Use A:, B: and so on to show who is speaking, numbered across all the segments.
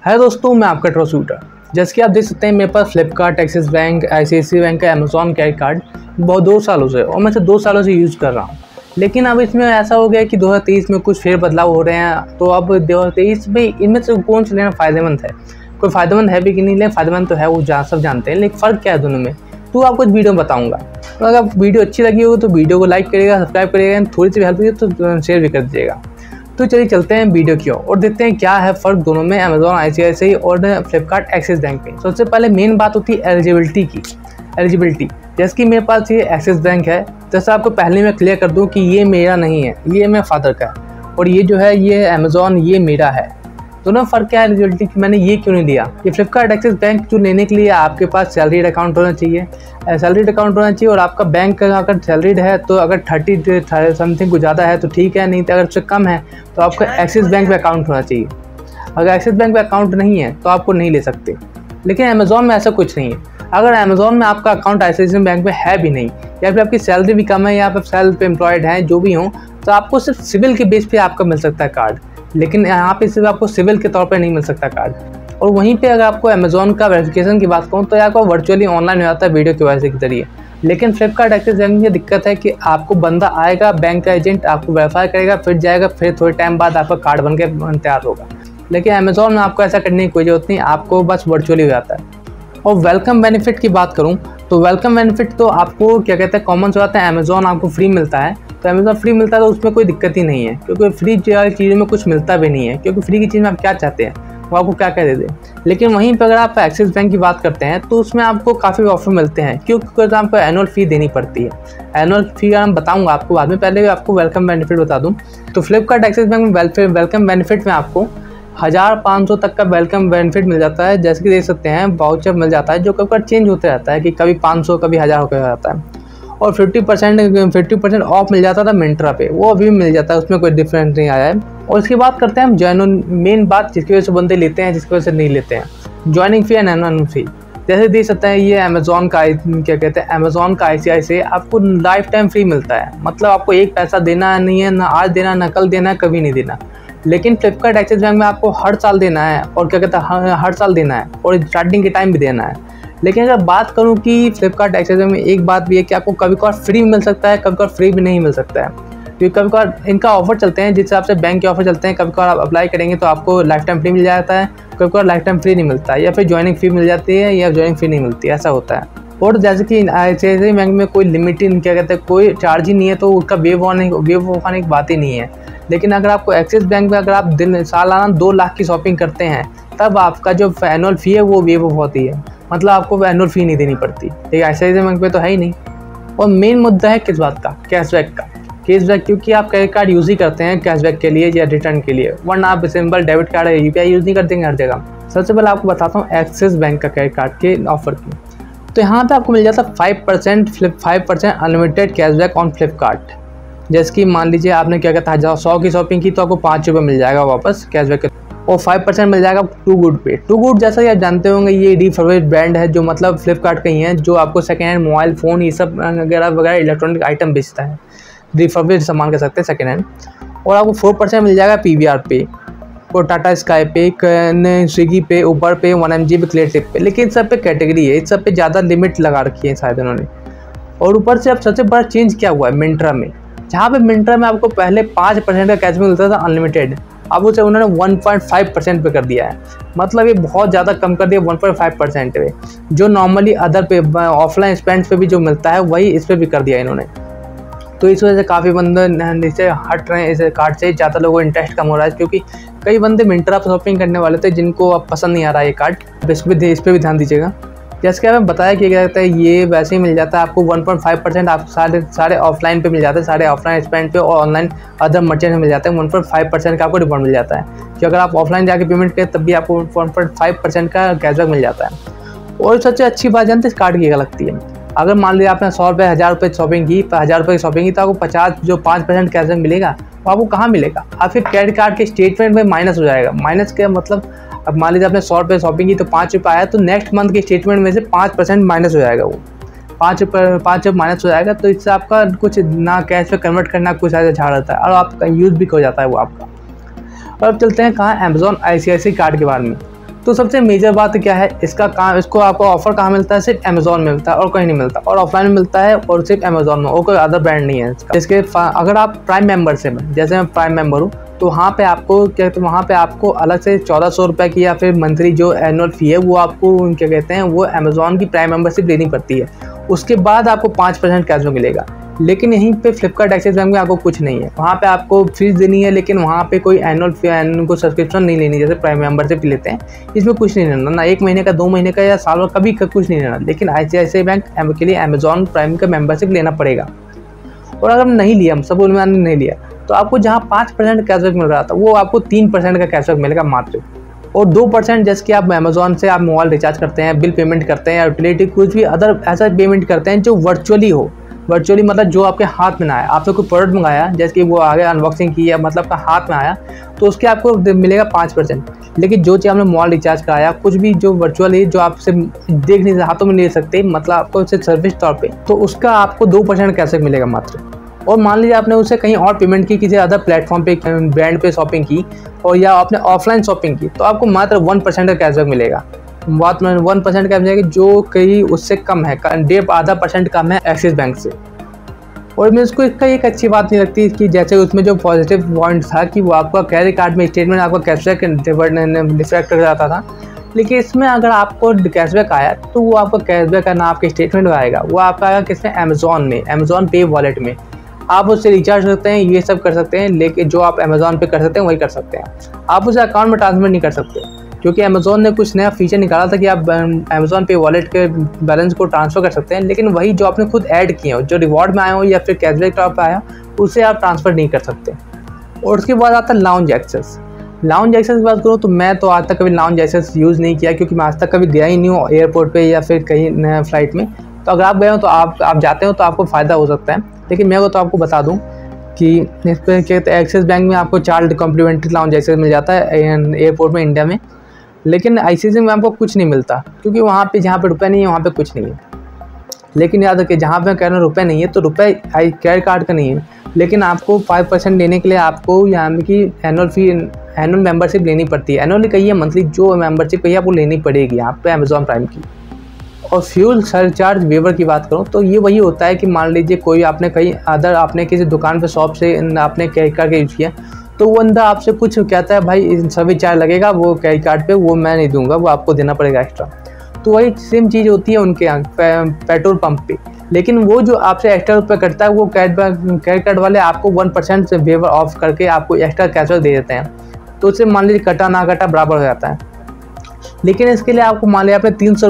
A: है दोस्तों, मैं आपका ट्रस्ट शूटर। जैसे कि आप देख सकते हैं मेरे पास Flipkart, Axis bank, ICICI bank का अमेज़ॉन क्रेडिट कार्ड बहुत 2 सालों से और मैं 2 सालों से यूज़ कर रहा हूँ। लेकिन अब इसमें ऐसा हो गया कि 2023 में कुछ फेर बदलाव हो रहे हैं, तो अब 2023 में इनमें से कौन सा लेना फ़ायदेमंद है? कोई फ़ायदेमंद है भी कि नहीं लेकिन फ़ायदेमंद तो है, वो सब जानते हैं, लेकिन फ़र्क क्या है दोनों में, तो आपको इस वीडियो में बताऊँगा। तो अगर वीडियो अच्छी लगी हो तो वीडियो को लाइक करिएगा, सब्सक्राइब करिएगा, थोड़ी सी भी हेल्प होगी तो शेयर भी कर दीजिएगा। तो चलिए चलते हैं वीडियो की ओर और देखते हैं क्या है फ़र्क दोनों में, अमेज़ॉन, ICICI और फ्लिपकार्ट, एक्सिस बैंक में। सबसे पहले मेन बात होती है एलिजिबिलिटी की। एलिजिबिलिटी जैसे कि मेरे पास ये एक्सिस बैंक है, जैसे आपको पहले मैं क्लियर कर दूं कि ये मेरा नहीं है, ये मेरे फादर का है, और ये जो है ये अमेज़ॉन ये मेरा है। दोनों फ़र्क क्या है एलिजिबिलिटी की, मैंने ये क्यों नहीं लिया। ये फ्लिपकार्ट, एक्सिस बैंक जो लेने के लिए आपके पास सैलरीड अकाउंट होना चाहिए, सैलरीड अकाउंट होना चाहिए, और आपका बैंक का अगर सैलरीड है तो अगर 30 समथिंग कुछ ज़्यादा है तो ठीक है, नहीं तो अगर उससे कम है तो आपका एक्सिस बैंक में अकाउंट होना चाहिए। अगर एक्सिस बैंक में अकाउंट नहीं है तो आपको नहीं ले सकते। लेकिन अमेज़ॉन में ऐसा कुछ नहीं है। अगर अमेज़ॉन में आपका अकाउंट ICICI बैंक में है भी नहीं, या फिर आपकी सैलरी भी कम है, या आप सेल्फ एम्प्लॉयड हैं, जो भी हों, तो आपको सिर्फ सिविल के बेस पे आपका मिल सकता है कार्ड। लेकिन यहाँ पे सिर्फ आपको सिविल के तौर पे नहीं मिल सकता कार्ड। और वहीं पे अगर आपको अमेज़ॉन का वेरिफिकेशन की बात कहूँ तो आपको वर्चुअली ऑनलाइन हो जाता है वीडियो KYC के जरिए। लेकिन फ्लिपकार्ट, एक्सिस बैंक में ये दिक्कत है कि आपको बंदा आएगा, बैंक का एजेंट आपको वेरीफाई करेगा, फिर जाएगा, फिर थोड़े टाइम बाद आपका कार्ड बन के तैयार होगा। लेकिन अमेज़ॉन में आपको ऐसा करने की कोई ज़रूरत नहीं, आपको बस वर्चुअली हो जाता है। और वेलकम बेनिफिट की बात करूँ तो वेलकम बेनिफिट तो आपको क्या कहते हैं कॉमन से आता है। अमेज़ॉन आपको फ्री मिलता है, तो अमेज़ॉन फ्री मिलता है तो उसमें कोई दिक्कत ही नहीं है, क्योंकि फ्री चीज़ों में कुछ मिलता भी नहीं है, क्योंकि फ्री की चीज़ में आप क्या चाहते हैं वो आपको क्या क्या दे दें। लेकिन वहीं पर अगर आप एक्सिस बैंक की बात करते हैं तो उसमें आपको काफ़ी ऑफर मिलते हैं, क्योंकि आपको एनुअल फ़ी देनी पड़ती है। एनुअल फ़ी मैं बताऊँगा आपको बाद में, पहले आपको वेलकम बेनिफिट बता दूँ। तो फ्लिपकार्ट, एक्सिस बैंक में वेलकम बेनिफिट में आपको 1500 तक का वेलकम बेनिफिट मिल जाता है। जैसे कि देख सकते हैं वाउचर मिल जाता है, जो कभी कभी चेंज होते रहता है कि कभी 500 कभी 1000 हो जाता है। और 50% ऑफ मिल जाता था मिंत्रा पे, वो अभी भी मिल जाता है, उसमें कोई डिफरेंस नहीं आया है। और इसकी बात करते हैं हम जेन्युइन मेन बात जिसकी वजह से बंदे लेते हैं, जिसकी वजह से नहीं लेते हैं, ज्वाइनिंग फ़ी एंड एनुअल फ़ी। जैसे देख सकते हैं ये अमेज़ॉन का क्या कहते हैं अमेज़ॉन का ICICI आपको लाइफ टाइम फ्री मिलता है, मतलब आपको एक पैसा देना नहीं है, ना आज देना ना कल देना, कभी नहीं देना। लेकिन फ्लिपकार्ट, एक्सिस बैंक में आपको हर साल देना है, और क्या कहते हैं हर साल देना है, और स्टार्टिंग के टाइम भी देना है। लेकिन अगर बात करूं कि फ्लिपकार्ट, एक्सिस बैंक में एक बात भी है कि आपको कभी कभार फ्री मिल सकता है, कभी कभार फ्री भी नहीं मिल सकता है, क्योंकि कभी कभार इनका ऑफर चलते हैं जिस हिसाब से बैंक के ऑफर चलते हैं। कभी कभार आप अप्लाई करेंगे तो आपको लाइफ टाइम फ्री मिल जाता है, कभी कभार लाइफ टाइम फ्री नहीं मिलता है, या फिर ज्वाइनिंग फ़ी मिल जाती है, या ज्वाइनिंग फ़ी नहीं मिलती है, ऐसा होता है। और जैसे कि ICICI बैंक में कोई लिमिटेड क्या कहते हैं कोई चार्ज ही नहीं है, तो उसका वेव ऑफ आने की बात ही नहीं है। लेकिन अगर आपको एक्सिस बैंक में अगर आप सालाना 2 लाख की शॉपिंग करते हैं, तब आपका जो एनुअल फ़ी है वो वेव ऑफ होती है, मतलब आपको एनुअल फ़ी नहीं देनी पड़ती। लेकिन ICICI बैंक पे तो है ही नहीं। और मेन मुद्दा है किस बात का, कैशबैक का। कैशबैक क्योंकि आप क्रेडिट कार्ड यूज़ ही करते हैं कैशबैक के लिए या रिटर्न के लिए, वरना आप सिंपल डेबिट कार्ड या UPI यूज़ नहीं करते हर जगह। सबसे पहले आपको बताता हूँ एक्सिस बैंक का क्रेडिट कार्ड के ऑफर की। तो यहाँ पे आपको मिल जाता है 5% अनलिमिटेड कैशबैक ऑन फ्लिपकार्ट। जैसे कि मान लीजिए आपने क्या कहता है 100 की शॉपिंग की तो आपको 5 रुपये मिल जाएगा वापस कैशबैक, और 5% मिल जाएगा टू गुड पे। टू गुड जैसा कि आप जानते होंगे ये रिफर्बिश्ड ब्रांड है, जो मतलब फ्लिपकार्ट का ही है, जो आपको सेकेंड हैंड मोबाइल फ़ोन ये सब वगैरह इलेक्ट्रॉनिक आइटम बेचता है, रिफर्बिश्ड सामान कह सकते हैं सेकेंड हैंड। और आपको 4% मिल जाएगा PVR पे, और टाटा स्काई पे, स्विगी पे, ऊबर पे, 1mg पे, क्लियर पे। लेकिन इन सब पे कैटेगरी है, इस सब पे ज़्यादा लिमिट लगा रखी है शायद उन्होंने। और ऊपर से अब सबसे बड़ा चेंज क्या हुआ है मिंत्रा में, जहाँ पे मिंत्रा में आपको पहले 5% का कैशबैक मिलता था अनलिमिटेड, अब उसे उन्होंने 1.5% पे कर दिया है। मतलब ये बहुत ज़्यादा कम कर दिया 1.5% पे, जो नॉर्मली अदर पे ऑफलाइन स्पेंड पे भी जो मिलता है वही इस पर भी कर दिया इन्होंने। तो इस वजह से काफ़ी बंदे इससे हट रहे हैं, इस कार्ड से ज़्यादा लोगों को इंटरेस्ट कम हो रहा है, क्योंकि कई बंदे मिंत्रा पर शॉपिंग करने वाले थे जिनको अब पसंद नहीं आ रहा है ये कार्ड। इस पर भी ध्यान दीजिएगा। जैसे कि हमें बताया कि क्या कहता है ये वैसे ही मिल जाता है आपको 1.5% आप सारे ऑफलाइन पे मिल जाता है, सारे ऑफलाइन स्पेंड पे और ऑनलाइन अदर मर्चेंट में मिल जाता है। 1.5% का आपको रिवॉर्ड मिल जाता है, कि अगर आप ऑफलाइन जाके पेमेंट करें तब भी आपको 1.5% का कैशबैक मिल जाता है। और सबसे अच्छी बात जानते हैं इस कार्ड की क्या लगती है, अगर मान लीजिए आपने 100 रुपये 1000 रुपये शॉपिंग की, 1000 रुपये की शॉपिंग की, तो आपको 5% कैशबैक मिलेगा। वो आपको कहाँ मिलेगा, आपके क्रेडिट कार्ड के स्टेटमेंट में माइनस हो जाएगा। माइनस का मतलब अब मान लीजिए आपने 100 रुपये शॉपिंग की तो 5 रुपये आया, तो नेक्स्ट मंथ के स्टेटमेंट में से 5% माइनस हो जाएगा, वो 5 माइनस हो जाएगा। तो इससे आपका कुछ ना कैश पे कन्वर्ट करना कुछ ऐसा झाड़ रहता है, और आपका यूज़ भी हो जाता है वो आपका। और अब चलते हैं कहाँ अमेज़ॉन ICICI कार्ड के बारे में। तो सबसे मेजर बात क्या है, इसका काम, इसको आपको ऑफर कहाँ मिलता है, सिर्फ अमेजोन में मिलता है और कहीं नहीं मिलता, और ऑफलाइन में मिलता है और सिर्फ अमेजोन में, और कोई अदर ब्रांड नहीं है इसका। इसके अगर आप प्राइम मेंबरशिप में, जैसे मैं प्राइम मेंबर हूँ, तो वहाँ पे आपको क्या कहते हैं, वहाँ पे आपको अलग से 1400 रुपये की या फिर मंथली जो एनुअल फ़ी है वो आपको क्या कहते हैं, वो अमेजोन की प्राइम मेंबरशिप लेनी पड़ती है। उसके बाद आपको 5% कैशबैक मिलेगा। लेकिन यहीं पे फ्लिपकार्ट एक्सिस बैंक में आपको कुछ नहीं है, वहाँ पे आपको फीस देनी है, लेकिन वहाँ पे कोई एनुअल को सब्सक्रिप्शन नहीं लेनी जैसे प्राइम मेंबरशिप लेते हैं। इसमें कुछ नहीं लेना, ना 1 महीने का, 2 महीने का या साल भर कभी कुछ नहीं लेना। लेकिन ICICI बैंक के लिए अमेजॉन प्राइम का मेंबरशिप लेना पड़ेगा। और अगर नहीं लिया, हम सब नहीं लिया, तो आपको जहाँ 5% कैशबैक मिल रहा था वो आपको 3% का कैशबैक मिलेगा मात्र। और 2% जैसे कि आप अमेजोन से आप मोबाइल रिचार्ज करते हैं, बिल पेमेंट करते हैं या यूटिलिटी कुछ भी अदर ऐसा पेमेंट करते हैं जो वर्चुअली हो। वर्चुअली मतलब जो आपके हाथ में ना आए, आपने कोई प्रोडक्ट मंगाया जैसे कि वो आगे अनबॉक्सिंग की या मतलब का हाथ में आया, तो उसके आपको मिलेगा 5%। लेकिन जो चीज़ आपने मोबाइल रिचार्ज कराया, कुछ भी जो वर्चुअली जो आपसे देख नहीं, हाथों में ले सकते, मतलब आपको उससे सर्विस तौर पे, तो उसका आपको 2% कैशबैक मिलेगा मात्र। और मान लीजिए आपने उसे कहीं और पेमेंट की, किसी अदर प्लेटफॉर्म पे, ब्रांड पे शॉपिंग की, और या आपने ऑफलाइन शॉपिंग की, तो आपको मात्र 1% का कैशबैक मिलेगा। बात में 1% का मिलेगा जो कहीं उससे कम है, 1.5% कम है एक्सिस बैंक से। और मैं उसको इसका एक अच्छी बात नहीं लगती कि जैसे उसमें जो पॉजिटिव पॉइंट था कि वो आपका क्रेडिट कार्ड में स्टेटमेंट आपका कैशबैक डिफेक्ट कर जाता था, लेकिन इसमें अगर आपको कैशबैक आया तो वो आपका कैशबैक का ना आपके स्टेटमेंट में आएगा, वो आपका आएगा किसमें, अमेजोन में, अमेजोन पे वॉलेट में। आप उससे रिचार्ज करते हैं, ये सब कर सकते हैं, लेकिन जो आप अमेजोन पे कर सकते हैं वही कर सकते हैं। आप उसे अकाउंट में ट्रांसफर नहीं कर सकते, क्योंकि अमेजोन ने कुछ नया फीचर निकाला था कि आप अमेजोन पे वॉलेट के बैलेंस को ट्रांसफ़र कर सकते हैं, लेकिन वही जो आपने खुद ऐड किए हो, जो रिवॉर्ड में आए हो या फिर कैशबैक टॉप पे आया, उसे आप ट्रांसफ़र नहीं कर सकते। और उसके बाद आता है लाउंज एक्सेस। लाउंज एक्सेस की बात करूँ तो मैं तो आज तक कभी लाउंज एक्सेस यूज़ नहीं किया, क्योंकि मैं आज तक कभी गया ही नहीं हूँ एयरपोर्ट पर या फिर कहीं फ्लाइट में। तो अगर आप गए हो तो आप जाते हो तो आपको फ़ायदा हो सकता है। लेकिन मैं तो आपको बता दूँ कि इस पर क्या कहते हैं, एक्सिस बैंक में आपको 4 कॉम्प्लीमेंट्री लाउंज एक्सेस मिल जाता है एयरपोर्ट में, इंडिया में। लेकिन ICICI में आपको कुछ नहीं मिलता, क्योंकि वहाँ पे जहाँ पे रुपए नहीं है वहाँ पे कुछ नहीं है। लेकिन याद रखिए, जहाँ पे कह रहे हैं रुपए नहीं है तो रुपए क्रेडिट कार्ड का नहीं है, लेकिन आपको 5% लेने के लिए आपको यहाँ की एनुअल मेंबरशिप लेनी पड़ती है। एनुअली कही है, मंथली जो मेंबरशिप कही है आपको लेनी पड़ेगी यहाँ पे अमेजॉन प्राइम की। और फ्यूल सरचार्ज वेवर की बात करूँ तो ये वही होता है कि मान लीजिए कोई आपने कहीं अदर आपने किसी दुकान पे शॉप से आपने क्रेडिट कार्ड का यूज़ किया, तो वो बंदा आपसे कुछ कहता है भाई सर्विस चार्ज लगेगा वो क्रेडिट कार्ड पे, वो मैं नहीं दूंगा, वो आपको देना पड़ेगा एक्स्ट्रा। तो वही सेम चीज़ होती है उनके यहाँ पेट्रोल पंप पे। लेकिन वो जो आपसे एक्स्ट्रा रुपये करता है वो क्रेडिट कार्ड वाले आपको 1% से वेवर ऑफ करके आपको एक्स्ट्रा कैशबैक दे देते हैं। तो उससे मान लीजिए कटा ना कटा बराबर हो जाता है। लेकिन इसके लिए आपको मान लिया आपने 300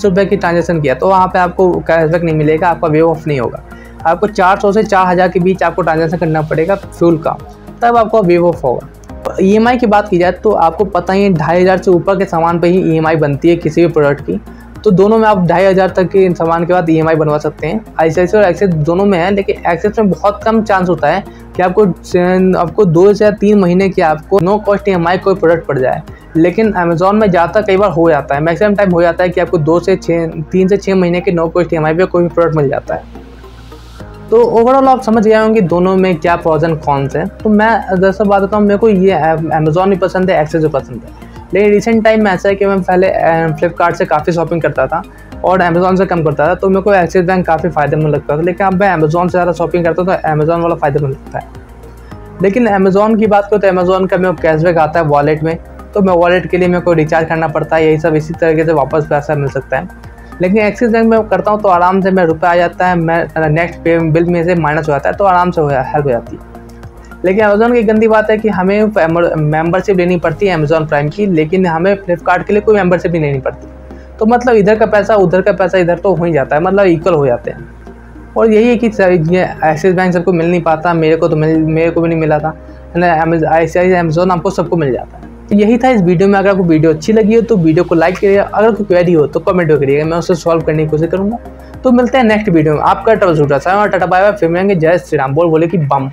A: रुपये की ट्रांजेक्शन किया, तो वहाँ पे आपको कैशबैक नहीं मिलेगा, आपका वेव ऑफ नहीं होगा। आपको 400 से 4000 के बीच आपको ट्रांजेक्शन करना पड़ेगा फ्यूल का, तब आपको वेव ऑफ होगा। EMI की बात की जाए तो आपको पता ही है 2500 से ऊपर के सामान पे ही EMI बनती है किसी भी प्रोडक्ट की। तो दोनों में आप 2500 तक के सामान के बाद EMI बनवा सकते हैं। ICICI और एक्सिस दोनों में है, लेकिन एक्सिस में बहुत कम चांस होता है कि आपको 2 से 3 महीने की आपको नो कॉस्ट EMI कोई प्रोडक्ट पड़ जाए। लेकिन अमेजोन में ज़्यादा कई बार हो जाता है, मैक्सिमम टाइम हो जाता है कि आपको 3 से 6 महीने के नो कॉस्ट EMI पे कोई प्रोडक्ट मिल जाता है। तो ओवरऑल आप समझ गए होंगे दोनों में क्या प्रोज एंड कॉन्स हैं। तो मैं दरअसल बात बताऊँ, मेरे को ये अमेजोन भी पसंद है, एक्सिस भी पसंद है। लेकिन रिसेंट टाइम में ऐसा है कि मैं पहले फ्लिपकार्ट से काफ़ी शॉपिंग करता था और अमेजोन से कम करता था, तो मेरे को एक्सिस बैंक काफ़ी फ़ायदेमंद लगता था। लेकिन अब मैं अमेजोन से ज़्यादा शॉपिंग करता हूँ तो अमेजोन वाला फ़ायदेमंद लगता है। लेकिन अमेजोन की बात करूँ तो अमेजोन का मेरे को कैशबैक आता है वॉलेट में, तो मैं वॉलेट के लिए मेरे को रिचार्ज करना पड़ता है, यही सब इसी तरीके से वापस पैसा मिल सकता है। लेकिन एक्सिस बैंक में करता हूँ तो आराम से मेरा रुपया आ जाता है, मैं नेक्स्ट बिल में से माइनस हो जाता है, तो आराम से हेल्प हो जाती है। लेकिन अमेजोन की गंदी बात है कि हमें मेंबरशिप लेनी पड़ती है अमेजॉन प्राइम की, लेकिन हमें फ्लिपकार्ट के लिए कोई मेंबरशिप नहीं लेनी पड़ती। तो मतलब इधर का पैसा उधर का पैसा इधर तो हो ही जाता है, मतलब इक्वल हो जाते हैं। और यही है कि ये एक्सिस बैंक सबको मिल नहीं पाता, मेरे को भी नहीं मिला था, ICICI अमेजोन आपको सबको मिल जाता है। तो यही था इस वीडियो में। अगर आपको वीडियो अच्छी लगी हो तो वीडियो को लाइक करिएगा, अगर कोई क्वेरी हो तो कमेंट करिएगा, मैं उसे सॉल्व करने की कोशिश करूँगा। तो मिलते हैं नेक्स्ट वीडियो में। आपका troubleshooter tata bye bye, फिर मिलेंगे। जय श्री राम। बोले कि बम।